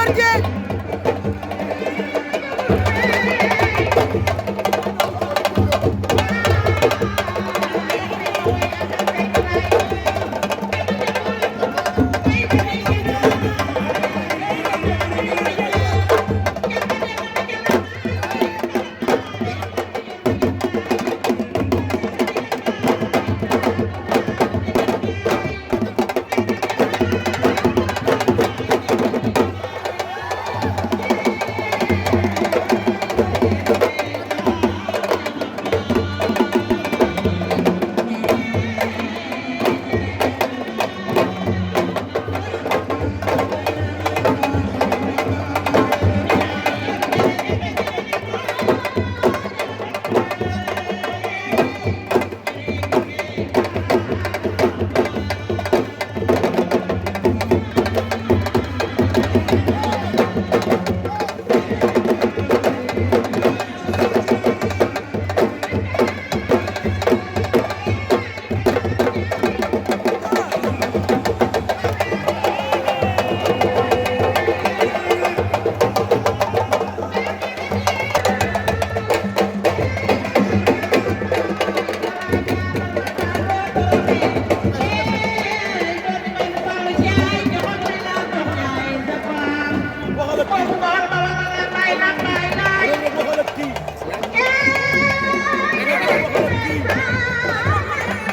Bombardier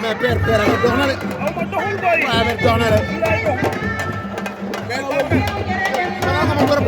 mais père nga dox na de. waaw mais dox na de. xanaa sama borom.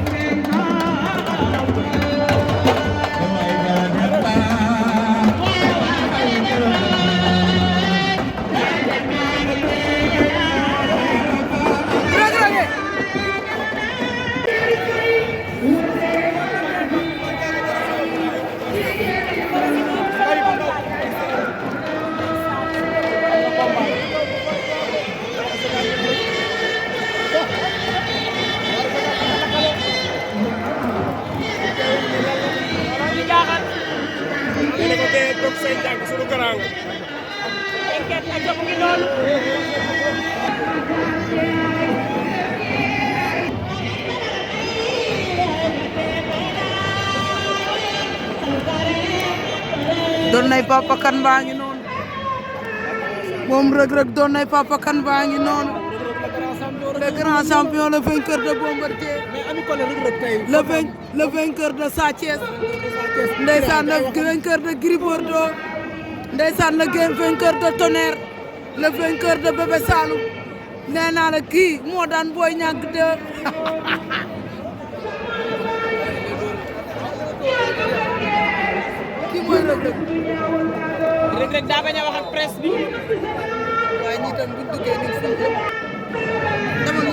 doon nay Papa Kane baa ngi noonu moom Reug Reug doon nay Papa Kane baa ngi noonu le grand champion le vainqueur de Bombardier le vainqueur de Sa Thiès ndeysaan le vainqueur de Gris Bordeaux ndeysaan le vainqueur de Tonnerre le vainqueur de Bébé Saloum nee naa la kii moo daan Boy Niang 2 kii mooy Reug Reug Reug Reug daa bañ a wax ak presse bi waaye ñi tam buñ duggee ni fu ñu